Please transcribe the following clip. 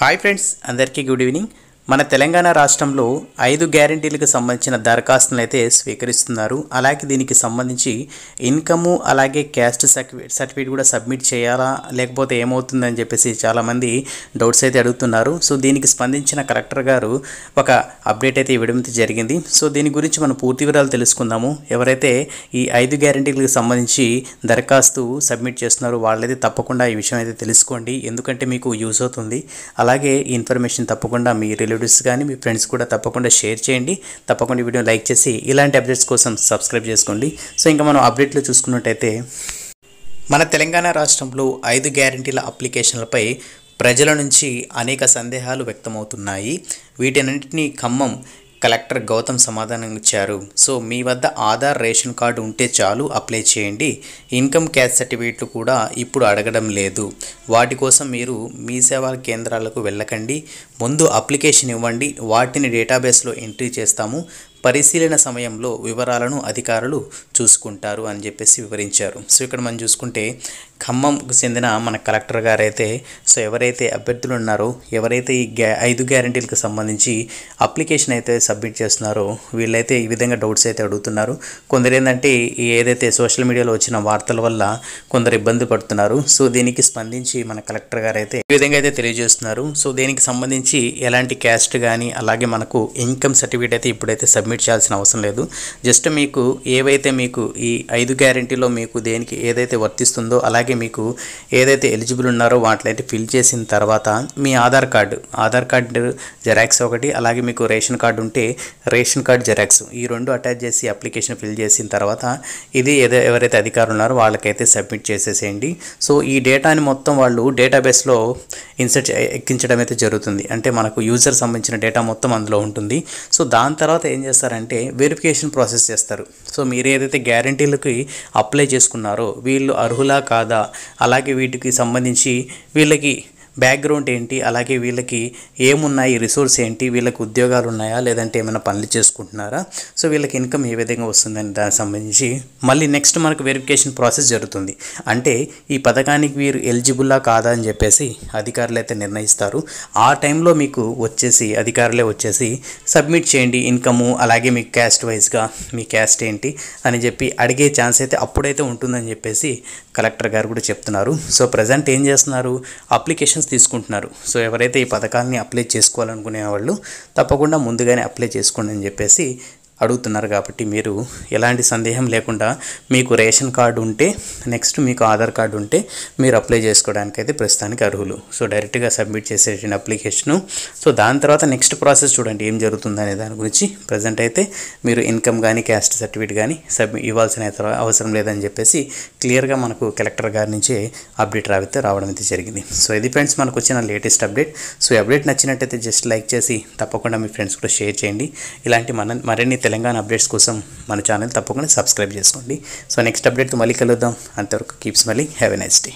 Hi friends, అందరికీ good evening. మన తెలంగాణ రాష్ట్రంలో 5 గ్యారెంటీలకు సంబంధించిన దరఖాస్తులను అయితే స్వీకరిస్తున్నారు. అలాగే దీనికి సంబంధించి ఇన్కము అలాగే క్యాస్ట్ సర్టిఫికేట్ కూడా సబ్మిట్ చేయాలా లేకపోతే ఏమవుతుందని చెప్పేసి చాలామంది డౌట్స్ అయితే అడుగుతున్నారు. సో దీనికి స్పందించిన కలెక్టర్ గారు ఒక అప్డేట్ అయితే ఇవ్వడం జరిగింది. సో దీని గురించి మనం పూర్తి వివరాలు తెలుసుకుందాము. ఎవరైతే ఈ 5 గ్యారెంటీలకు సంబంధించి దరఖాస్తు సబ్మిట్ చేస్తున్నారో వాళ్ళైతే తప్పకుండా ఈ విషయం అయితే తెలుసుకోండి, ఎందుకంటే మీకు యూజ్ అవుతుంది. అలాగే ఈ ఇన్ఫర్మేషన్ తప్పకుండా మీ రిలేటివ్స్ కానీ మీ ఫ్రెండ్స్ కూడా తప్పకుండా షేర్ చేయండి. తప్పకుండా వీడియో లైక్ చేసి ఇలాంటి అప్డేట్స్ కోసం సబ్స్క్రైబ్ చేసుకోండి. సో ఇంకా మనం అప్డేట్లో చూసుకున్నట్టయితే మన తెలంగాణ రాష్ట్రంలో 5 గ్యారెంటీల అప్లికేషన్లపై ప్రజల నుంచి అనేక సందేహాలు వ్యక్తమవుతున్నాయి. వీటన్నింటినీ ఖమ్మం కలెక్టర్ గౌతమ్ సమాధానం ఇచ్చారు. సో మీ వద్ద ఆధార్, రేషన్ కార్డు ఉంటే చాలు, అప్లై చేయండి. ఇన్కమ్ క్యాస్ట్ సర్టిఫికేట్లు కూడా ఇప్పుడు అడగడం లేదు. వాటి కోసం మీరు మీ సేవా కేంద్రాలకు వెళ్ళకండి. ముందు అప్లికేషన్ ఇవ్వండి, వాటిని డేటాబేస్లో ఎంట్రీ చేస్తాము. పరిశీలన సమయంలో వివరాలను అధికారులు చూసుకుంటారు అని చెప్పేసి వివరించారు. సో ఇక్కడ మనం చూసుకుంటే ఖమ్మంకు చెందిన మన కలెక్టర్ గారు అయితే సో ఎవరైతే అభ్యర్థులు ఉన్నారో, ఎవరైతే ఈ 5 గ్యారెంటీలకు సంబంధించి అప్లికేషన్ అయితే సబ్మిట్ చేస్తున్నారో వీళ్ళైతే ఈ విధంగా డౌట్స్ అయితే అడుగుతున్నారు. కొందరు ఏంటంటే ఏదైతే సోషల్ మీడియాలో వచ్చిన వార్తల వల్ల కొందరు ఇబ్బంది పడుతున్నారు. సో దీనికి స్పందించి మన కలెక్టర్ గారు అయితే ఈ విధంగా అయితే తెలియజేస్తున్నారు. సో దీనికి సంబంధించి ఎలాంటి క్యాస్ట్ కానీ అలాగే మనకు ఇన్కమ్ సర్టిఫికేట్ అయితే ఇప్పుడైతే సబ్మిట్ చేయాల్సిన అవసరం లేదు. జస్ట్ మీకు ఏవైతే మీకు ఈ 5 గ్యారెంటీలో మీకు దేనికి ఏదైతే వర్తిస్తుందో అలాగే మీకు ఏదైతే ఎలిజిబుల్ ఉన్నారో వాటిలైతే ఫిల్ చేసిన తర్వాత మీ ఆధార్ కార్డు జెరాక్స్ ఒకటి, అలాగే మీకు రేషన్ కార్డు ఉంటే రేషన్ కార్డు జెరాక్స్, ఈ రెండు అటాచ్ చేసి అప్లికేషన్ ఫిల్ చేసిన తర్వాత ఇది ఎవరైతే అధికారులు ఉన్నారో వాళ్ళకైతే సబ్మిట్ చేసేసేయండి. సో ఈ డేటాని మొత్తం వాళ్ళు డేటాబేస్లో ఎక్కించడం అయితే జరుగుతుంది. అంటే మనకు యూజర్ సంబంధించిన డేటా మొత్తం అందులో ఉంటుంది. సో దాని తర్వాత ఏం చేస్తారంటే వెరిఫికేషన్ ప్రాసెస్ చేస్తారు. సో మీరు ఏదైతే గ్యారెంటీలకి అప్లై చేసుకున్నారో వీళ్ళు అర్హులా కాదా, అలాగే వీటికి సంబంధించి వీళ్ళకి బ్యాక్గ్రౌండ్ ఏంటి, అలాగే వీళ్ళకి ఏమున్నాయి, రిసోర్స్ ఏంటి, వీళ్ళకి ఉద్యోగాలు ఉన్నాయా లేదంటే ఏమైనా పనులు చేసుకుంటున్నారా, సో వీళ్ళకి ఇన్కమ్ ఏ విధంగా వస్తుందని దానికి సంబంధించి మళ్ళీ నెక్స్ట్ మనకు వెరిఫికేషన్ ప్రాసెస్ జరుగుతుంది. అంటే ఈ పథకానికి వీరు ఎలిజిబుల్లా కాదా అని చెప్పేసి అధికారులు అయితే నిర్ణయిస్తారు. ఆ టైంలో మీకు వచ్చేసి అధికారులే వచ్చేసి సబ్మిట్ చేయండి ఇన్కము, అలాగే మీకు క్యాస్ట్ వైజ్గా మీ క్యాస్ట్ ఏంటి అని చెప్పి అడిగే ఛాన్స్ అయితే అప్పుడైతే ఉంటుందని చెప్పేసి కలెక్టర్ గారు కూడా చెప్తున్నారు. సో ప్రజెంట్ ఏం చేస్తున్నారు, అప్లికేషన్స్ తీసుకుంటున్నారు. సో ఎవరైతే ఈ పథకాన్ని అప్లై చేసుకోవాలనుకునే వాళ్ళు తప్పకుండా ముందుగానే అప్లై చేసుకోండి అని చెప్పేసి అడుగుతున్నారు. కాబట్టి మీరు ఎలాంటి సందేహం లేకుండా మీకు రేషన్ కార్డు ఉంటే నెక్స్ట్ మీకు ఆధార్ కార్డు ఉంటే మీరు అప్లై చేసుకోవడానికి అయితే ప్రస్తుతానికి అర్హులు. సో డైరెక్ట్గా సబ్మిట్ చేసేసిన అప్లికేషను. సో దాని తర్వాత నెక్స్ట్ ప్రాసెస్ చూడండి ఏం జరుగుతుందనే దాని గురించి. ప్రజెంట్ అయితే మీరు ఇన్కమ్ కానీ క్యాస్ట్ సర్టిఫికేట్ కానీ ఇవ్వాల్సిన అవసరం లేదని చెప్పేసి క్లియర్గా మనకు కలెక్టర్ గారి నుంచే అప్డేట్ రావడం అయితే జరిగింది. సో ఇది ఫ్రెండ్స్ మనకు వచ్చిన లేటెస్ట్ అప్డేట్. సో ఈ అప్డేట్ నచ్చినట్టయితే జస్ట్ లైక్ చేసి తప్పకుండా మీ ఫ్రెండ్స్ కూడా షేర్ చేయండి. ఇలాంటి మరిన్ని తెలంగాణ అప్డేట్స్ కోసం మన ఛానల్ తప్పకుండా సబ్స్క్రైబ్ చేసుకోండి. సో నెక్స్ట్ అప్డేట్తో మళ్ళీ కలుద్దాం. అంతవరకు keep smiling, have a nice day.